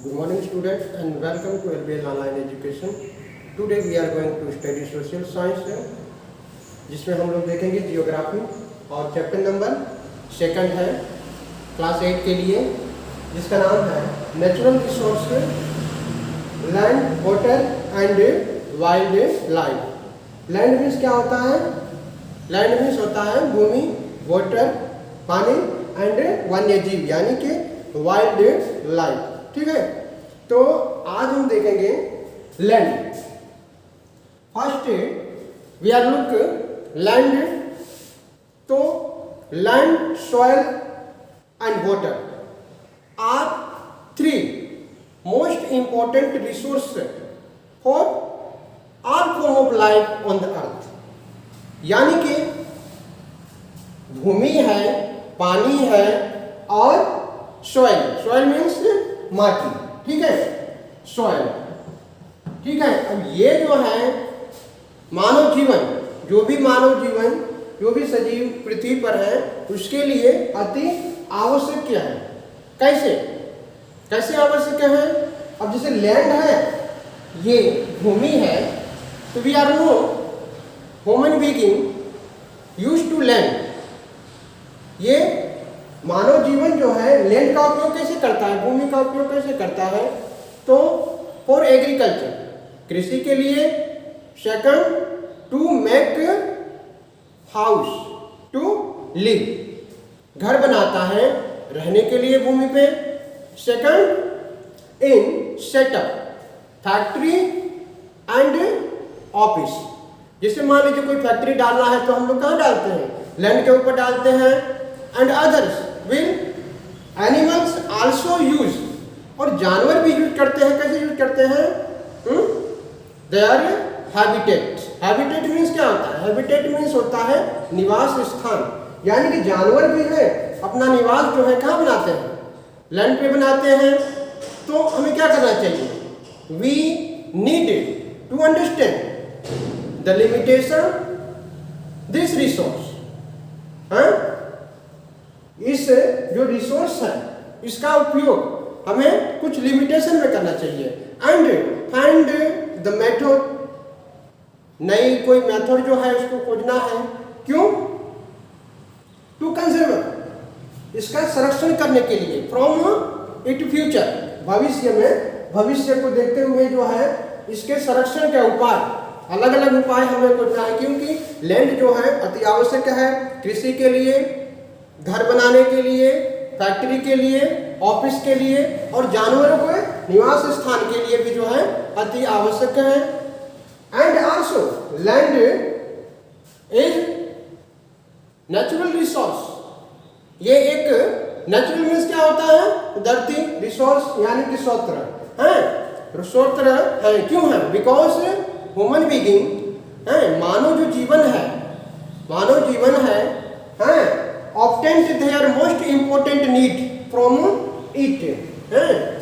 Good morning students and welcome to LBL Online Education. Today we are going to study social science जिसमें हम लोग देखेंगे geography और chapter number 2 है class 8 के लिए जिसका नाम है natural resource land water and wild life. Land means क्या होता है? लैंड मीन्स होता है भूमि, वाटर पानी एंड वन्य जीव यानी कि वाइल्ड लाइफ। ठीक है, तो आज हम देखेंगे land. First we are look land. तो land, soil and water are 3 most important resource for all form of life on the earth. यानी कि भूमि है, पानी है और सॉइल। सॉइल मीन्स माटी। ठीक है, सॉइल। ठीक है, अब ये जो है मानव जीवन, जो भी मानव जीवन, जो भी सजीव पृथ्वी पर है उसके लिए अति आवश्यक क्या है? कैसे कैसे आवश्यक है? अब जैसे लैंड है, ये भूमि है, तो we are no human being used to land. ये मानव जीवन जो है लैंड का उपयोग कैसे करता है, भूमि का उपयोग कैसे करता है? तो फॉर एग्रीकल्चर, कृषि के लिए। Second, to make house to live, घर बनाता है रहने के लिए भूमि पे। Second, in setup factory and office. जैसे मान लीजिए कोई फैक्ट्री डालना है तो हम लोग कहाँ डालते हैं? लैंड के ऊपर डालते हैं। And others will animals also use, और जानवर भी यूज करते हैं। कैसे यूज करते हैं? Their habitat. हैबिटेट मीन्स क्या होता है? हैबिटेट मीन्स होता है निवास स्थान। यानी कि जानवर भी है अपना निवास जो है कहाँ बनाते हैं? लैंड पे बनाते हैं। तो हमें क्या करना चाहिए? We need to understand the limitation this resource. इस जो रिसोर्स है इसका उपयोग हमें कुछ लिमिटेशन में करना चाहिए। एंड फाइंड द मेथड, नई कोई मेथड जो है उसको खोजना है। क्यों? टू कंजर्व, इसका संरक्षण करने के लिए। फ्रॉम इट फ्यूचर, भविष्य में, भविष्य को देखते हुए जो है इसके संरक्षण के उपाय, अलग अलग उपाय हमें खोजना है। क्योंकि लैंड जो है अति आवश्यक है कृषि के लिए, घर बनाने के लिए, फैक्ट्री के लिए, ऑफिस के लिए और जानवरों के निवास स्थान के लिए भी जो है अति आवश्यक है। And also land is natural resource. ये एक नेचुरल मीन्स क्या होता है? धरती, रिसोर्स यानी कि स्रोत है, स्रोत है। क्यों है? बिकॉज ह्यूमन बीइंग है, मानव जो जीवन है, मानव जीवन है obtained their most important need from it.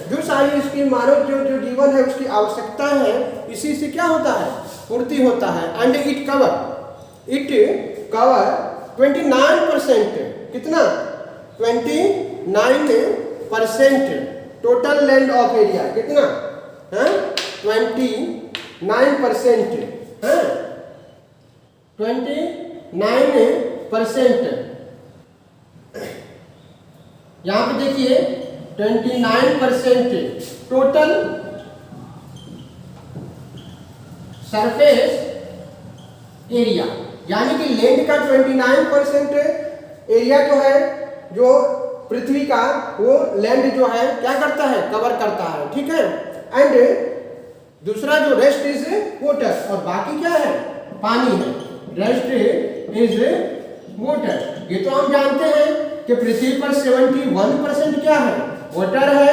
जो सारी इसकी मानव जो जीवन है उसकी आवश्यकता है, इसी से क्या होता है? पूर्ति होता है। And it cover 29%। कितना? 29% टोटल लैंड ऑफ एरिया। कितना है? 29% है, 29%। यहां पे देखिए 29% टोटल सरफेस एरिया, यानी कि लैंड का 29% एरिया जो है, जो पृथ्वी का, वो लैंड जो है क्या करता है? कवर करता है। ठीक है, एंड दूसरा जो रेस्ट इज वाटर, और बाकी क्या है? पानी है। Rest is water. ये तो हम जानते हैं कि पृथ्वी पर 71% क्या है? वाटर है।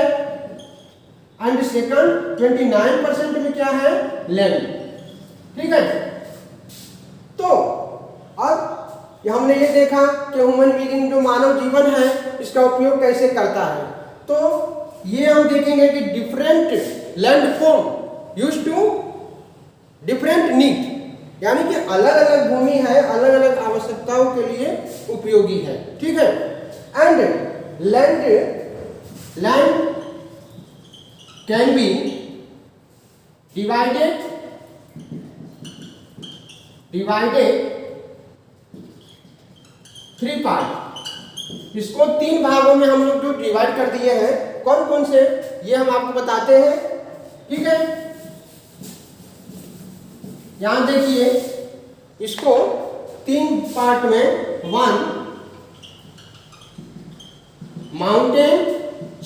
एंड सेकंड 29% में क्या है? लैंड। ठीक है, तो अब हमने ये देखा कि ह्यूमन बीइंग जो मानव जीवन है इसका उपयोग कैसे करता है। तो ये हम देखेंगे कि different land form used to different need, यानी कि अलग अलग भूमि है, अलग अलग आवश्यकताओं के लिए उपयोगी है। ठीक है, and land can be divided three part. इसको तीन भागों में हम लोग जो डिवाइड कर दिए हैं, कौन कौन से ये हम आपको बताते हैं। ठीक है, यहां देखिए इसको तीन पार्ट में, one mountain,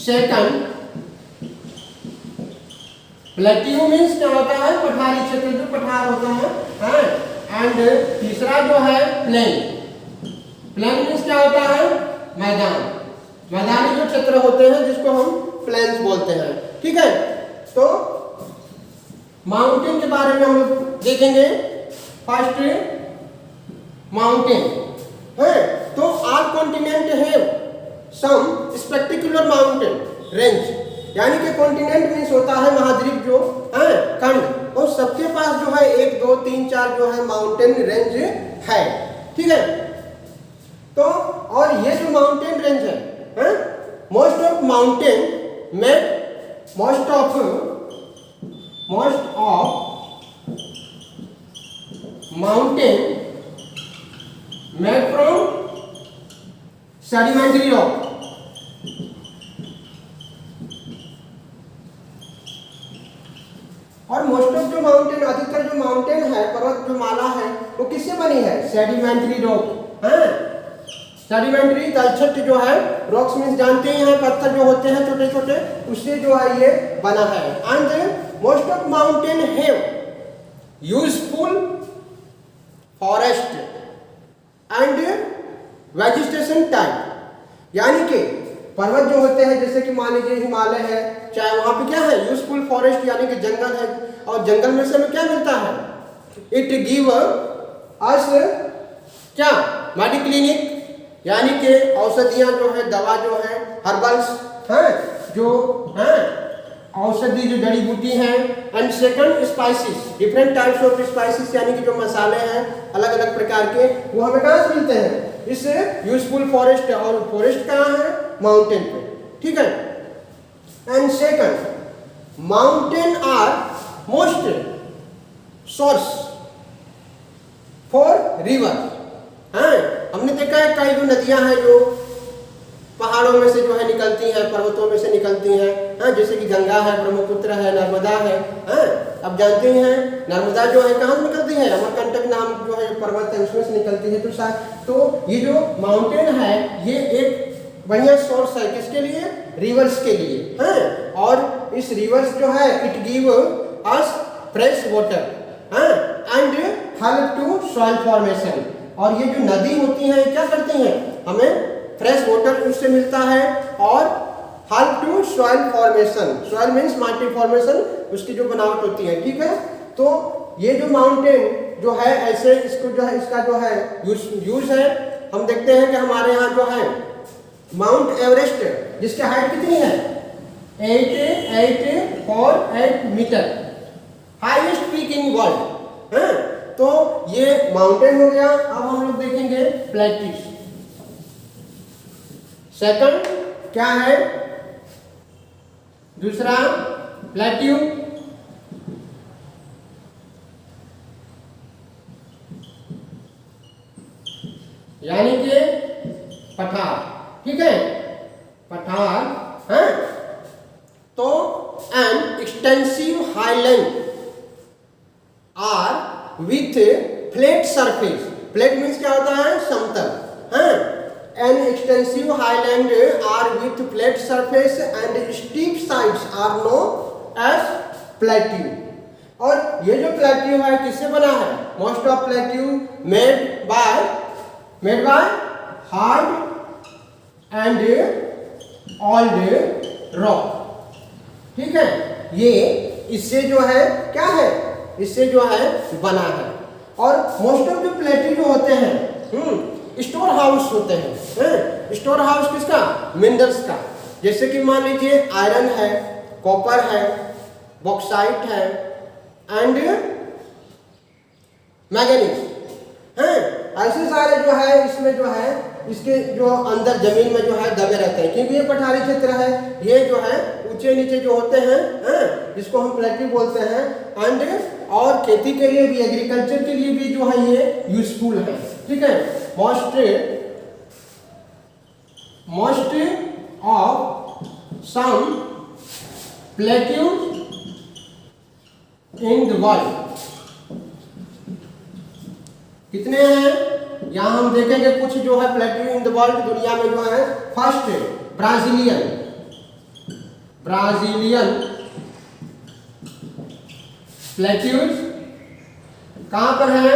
second plateau means क्या होता है, पठारी क्षेत्र, जो पठार होता है, एंड तीसरा जो है प्लेन। प्लेन मीन्स क्या होता है, मैदान, मैदानी जो क्षेत्र होते हैं जिसको हम प्लेन्स बोलते हैं। ठीक है, तो माउंटेन के बारे में हम लोग देखेंगे। फर्स्ट माउंटेन है, तो all continent have some spectacular mountain range, यानी कि कॉन्टिनेंट मीन्स होता है महाद्वीप जो है, खंड, तो सबके पास जो है 1 2 3 4 जो है माउंटेन रेंज है। ठीक है, तो और ये जो माउंटेन रेंज है, मोस्ट ऑफ माउंटेन में most of mountain made from sedimentary rock. और मोस्ट ऑफ जो माउंटेन, अधिकतर जो माउंटेन है, पर्वत जो माला है, वो किससे बनी है, सेडिमेंट्री रॉक है। सेडिमेंट्री तलछट जो है, रॉक्स मीन्स जानते ही हैं, पत्थर जो होते हैं छोटे छोटे, उससे जो है ये बना है। And most of mountain have useful forest and vegetation type, यानी कि पर्वत जो होते हैं, जैसे कि मान लीजिए हिमालय है, चाहे वहां पे क्या है, यूजफुल फॉरेस्ट यानी कि जंगल है, और जंगल में से हमें क्या मिलता है, इट गिव अस क्या, मेडिक्लिनिक, यानी कि औषधियां जो है, दवा जो है, हर्बल्स हैं, जो हैं औषधि जो जड़ी बूटी हैं। And second spices, different types of spices, यानी कि जो मसाले हैं अलग अलग प्रकार के, वो हमें कहाँ से मिलते हैं, इस यूजफुल फॉरेस्ट। और फॉरेस्ट कहाँ है, माउंटेन पे। ठीक है, and second mountain are most source for river. हमने देखा है कई जो नदियां हैं जो पहाड़ों में से जो है निकलती हैं, पर्वतों में से निकलती हैं, जैसे कि गंगा है, ब्रह्मपुत्र है, नर्मदा है। अब जानते हैं नर्मदा जो है कहाँ से निकलती है, अमरकंटक नाम जो है पर्वत है उसमें से निकलती है। तो ये जो माउंटेन है ये एक बढ़िया सोर्स है, किसके लिए, रिवर्स के लिए है। और इस रिवर्स जो है it give us fresh water and help to soil formation. और ये जो नदी होती हैं क्या करती हैं, हमें फ्रेश वाटर उससे मिलता है और help to soil formation. Soil means माटी फॉर्मेशन, उसकी जो बनावट होती है। ठीक है, तो ये जो माउंटेन जो है ऐसे इसको जो है, इसका जो है यूज है। हम देखते हैं कि हमारे यहाँ जो है माउंट एवरेस्ट, जिसकी हाइट कितनी है, 848 metre, highest peak in world है। तो ये माउंटेन हो गया। अब हम लोग देखेंगे प्लेट्यूज। सेकंड क्या है, दूसरा प्लेट्यू, यानी कि पठार। ठीक है, पठार है। तो an extensive highland are with flat surface. Flat means क्या होता है, समतल है। An extensive highland are with flat surface and steep sides are known as plateau. और ये जो प्लेट्यू है किससे बना है, most of plateau made by hard and old rock. ठीक है, ये इससे जो है क्या है, इससे जो है बना है। और मोस्ट ऑफ जो प्लेट्यू जो होते हैं स्टोर हाउस होते हैं। स्टोर हाउस किसका, मिनरल्स का। जैसे कि मान लीजिए आयरन है, कॉपर है, बॉक्साइट है एंड मैंगनीज है। ऐसे सारे जो है इसमें जो है इसके जो अंदर जमीन में जो है दबे रहते हैं, क्योंकि ये पठारी क्षेत्र है, ये जो है ऊंचे नीचे जो होते हैं जिसको हम प्लेट्यू बोलते हैं। एंड और खेती के लिए भी, एग्रीकल्चर के लिए भी जो है ये यूजफुल है। ठीक है, most of some plateau in the world कितने हैं? यहां हम देखेंगे कुछ जो है प्लेट्यू इन द वर्ल्ड दुनिया में जो है। फर्स्ट ब्राजीलियन प्लेट्यूज कहां पर है?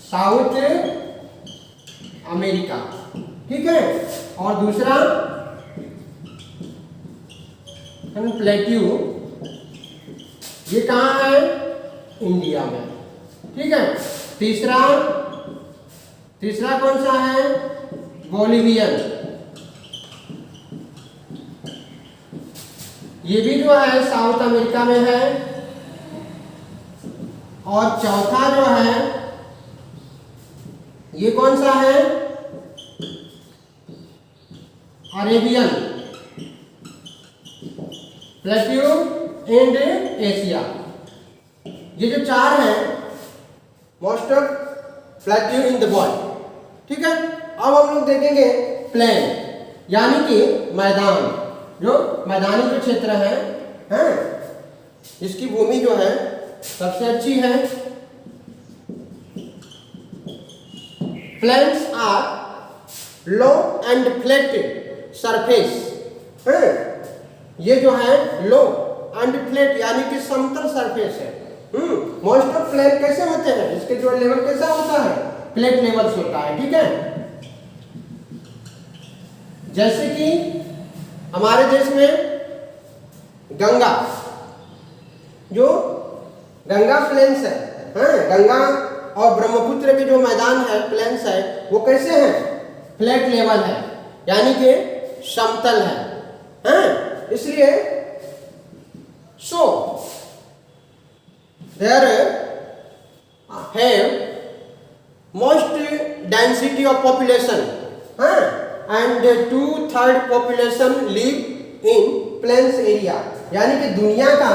South America. ठीक है, और दूसरा प्लेट्यू ये कहां है? इंडिया में। ठीक है, तीसरा कौन सा है? बोलिवियन, ये भी जो है साउथ अमेरिका में है। और चौथा जो है ये कौन सा है? Arabian plateau and Asia. ये जो चार है most of plateau in the world. ठीक है, अब हम लोग देखेंगे प्लेन, यानी कि मैदान, जो मैदानी जो क्षेत्र है, इसकी भूमि जो है सबसे अच्छी है। Plains are low and flat surface, ये जो है लो एंड फ्लैट यानी कि समतल सरफेस है। मोस्ट ऑफ प्लेन कैसे होते हैं? इसके जो लेवल कैसा होता है? प्लेट लेवल्स होता है। ठीक है, जैसे कि हमारे देश में गंगा, जो गंगा प्लेन्स है, गंगा और ब्रह्मपुत्र के जो मैदान है प्लेन्स है, वो कैसे हैं? फ्लैट लेवल है, यानी कि समतल है। इसलिए there have most density of population, and 2/3 population live in plains area, यानी कि दुनिया का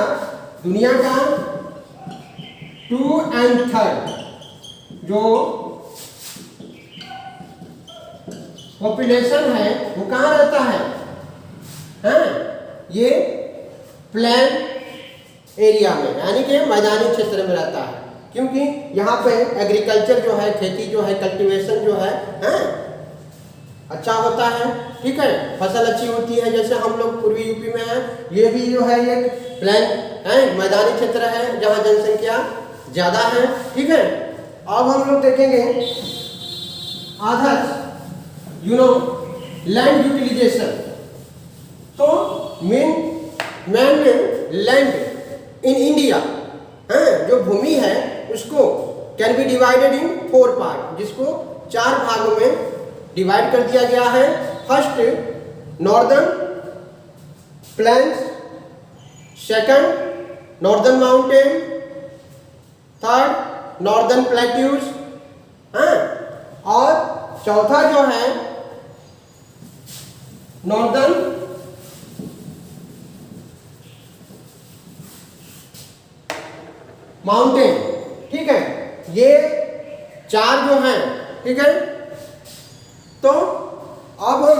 2/3 जो पॉपुलेशन है वो कहाँ रहता है? ये प्लेन एरिया में, यानी कि मैदानी क्षेत्र में रहता है, क्योंकि यहाँ पे एग्रीकल्चर जो है, खेती जो है, कल्टीवेशन जो है अच्छा होता है। ठीक है, फसल अच्छी होती है। जैसे हम लोग पूर्वी यूपी में हैं, ये भी जो है एक प्लेन है, मैदानी क्षेत्र है जहाँ जनसंख्या ज़्यादा है। ठीक है, अब हम लोग देखेंगे अदर्स लैंड यूटिलाइजेशन। तो मेन लैंड इन इंडिया, जो भूमि है उसको can be divided in 4 part, जिसको 4 भागों में डिवाइड कर दिया गया है। First northern plains, second northern mountain, third northern plateaus, और चौथा जो है नॉर्दर्न माउंटेन। ठीक है, ये 4 जो हैं। ठीक है, तो अब हम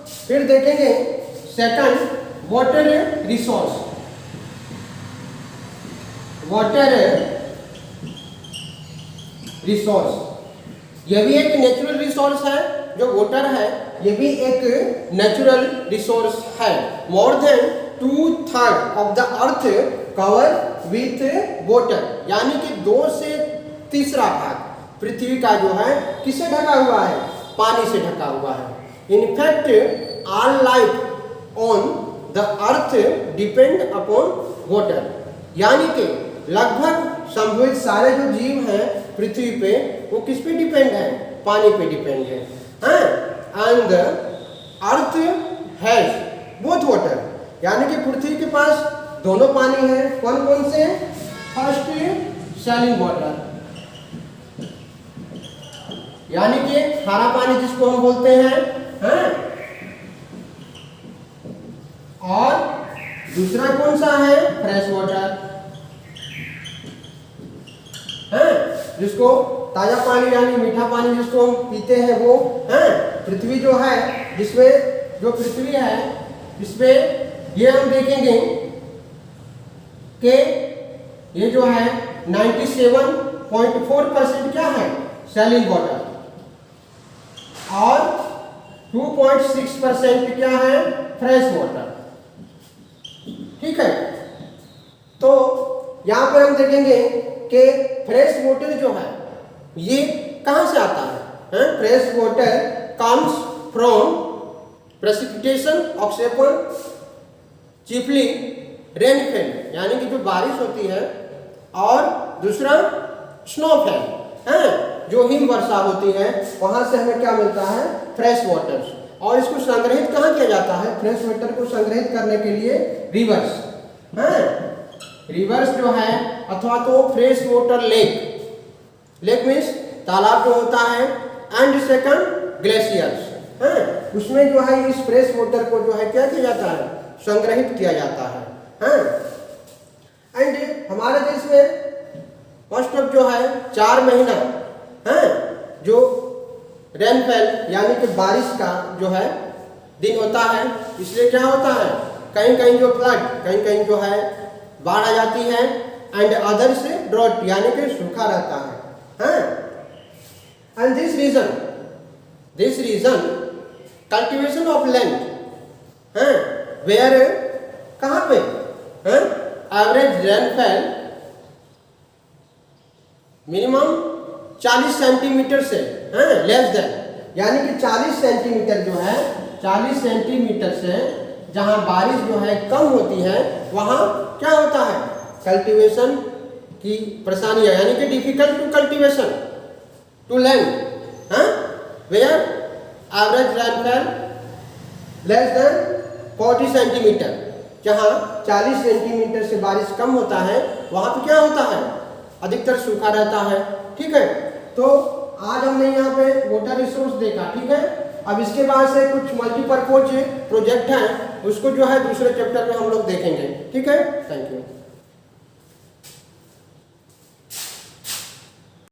फिर देखेंगे सेकंड वाटर रिसोर्स। ये भी एक नेचुरल रिसोर्स है, जो वाटर है ये भी एक नेचुरल रिसोर्स है। More than 2/3 of the earth cover with water, यानी कि 2 से तीसरा भाग पृथ्वी का जो है किससे ढका हुआ है? पानी से ढका हुआ है। In fact all life on the earth depend upon water, यानी कि लगभग संभवित सारे जो जीव हैं पृथ्वी पे वो किस पे डिपेंड है? पानी पे डिपेंड है। And earth has both water, यानी कि पृथ्वी के पास दोनों पानी है। कौन कौन से? फर्स्ट सैलिन वाटर, यानी कि खारा पानी जिसको हम बोलते हैं, और दूसरा कौन सा है, फ्रेश वाटर, जिसको ताजा पानी यानी मीठा पानी जिसको हम पीते हैं वो पृथ्वी जो है, जिसमें जो पृथ्वी है इसमें ये हम देखेंगे कि ये जो है 97.4% क्या है, सैलिन वाटर, और 2.6% क्या है, फ्रेश वाटर। ठीक है, तो यहाँ पर हम देखेंगे कि फ्रेश वाटर जो है ये कहाँ से आता है, fresh water comes from precipitation ऑक्सेपन, चीफली रेनफॉल यानी कि जो बारिश होती है, और दूसरा स्नोफॉल जो हिम वर्षा होती है, वहाँ से हमें क्या मिलता है, फ्रेश वाटर। और इसको संग्रहित कहाँ किया जाता है, फ्रेश वाटर को संग्रहित करने के लिए रिवर्स, रिवर्स जो है, अथवा तो fresh water lake, lake means तालाब जो होता है, एंड सेकंड ग्लेशियर्स, उसमें जो है इस फ्रेश वाटर को जो है क्या किया जाता है, संग्रहित किया जाता है। एंड हमारे देश में फर्स्ट ऑफ जो है 4 महीना जो रेनफॉल यानी कि बारिश का जो है दिन होता है, इसलिए क्या होता है, कहीं कहीं जो फ्लड, कहीं कहीं जो है बाढ़ आ जाती है, एंड अदर से ड्रॉट यानी कि सूखा रहता है। And this region cultivation of land where कहाँ पे एवरेज रेनफॉल मिनिमम 40 सेंटीमीटर से लेस देन, यानी कि 40 सेंटीमीटर जो है, 40 सेंटीमीटर से जहां बारिश जो है कम होती है, वहां क्या होता है, कल्टीवेशन की परेशानियां, यानी कि difficult to cultivation to land, where average rainfall less than 40 centimetre, जहां 40 सेंटीमीटर से बारिश कम होता है, वहां पे क्या होता है, अधिकतर सूखा रहता है। ठीक है, तो आज हमने यहाँ पे वाटर रिसोर्स देखा। ठीक है, अब इसके बाद से कुछ मल्टीपर्पज प्रोजेक्ट हैं, उसको जो है दूसरे चैप्टर में हम लोग देखेंगे। ठीक है, थैंक यू।